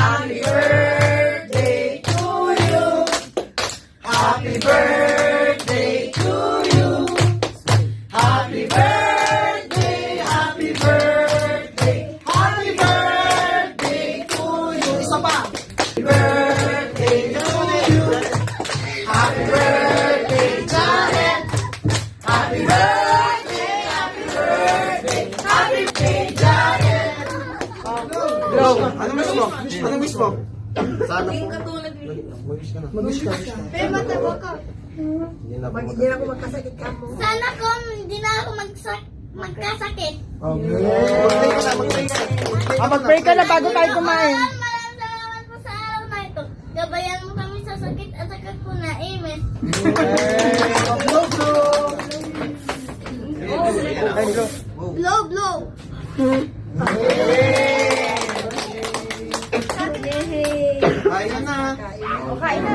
Happy birthday to you. Happy birthday to you. Happy birthday, happy birthday, happy birthday to you. Isa pa. Happy birthday to you. Happy birthday, Janet. Happy birthday, happy birthday, happy birthday, Janet. Yo, ano wish mo? Ano wish mo? Sana Yung po. katulad mo. Mag-wish ka na. Mag-wish ka. Pero mataba ka. Hindi na po Hindi na ako magkasakit ka mo. Sana ko hindi na ako magkasakit. Okay. Mag-pray ka na, mag-pray ka na. Mag-pray ka na bago tayo kumain. Maraming salamat po sa araw na ito. Gabayan mo kami sa sakit at sakit po na. Amen. Blow, blow. Ay, blow. Blow, blow. Kaya na. Kain na.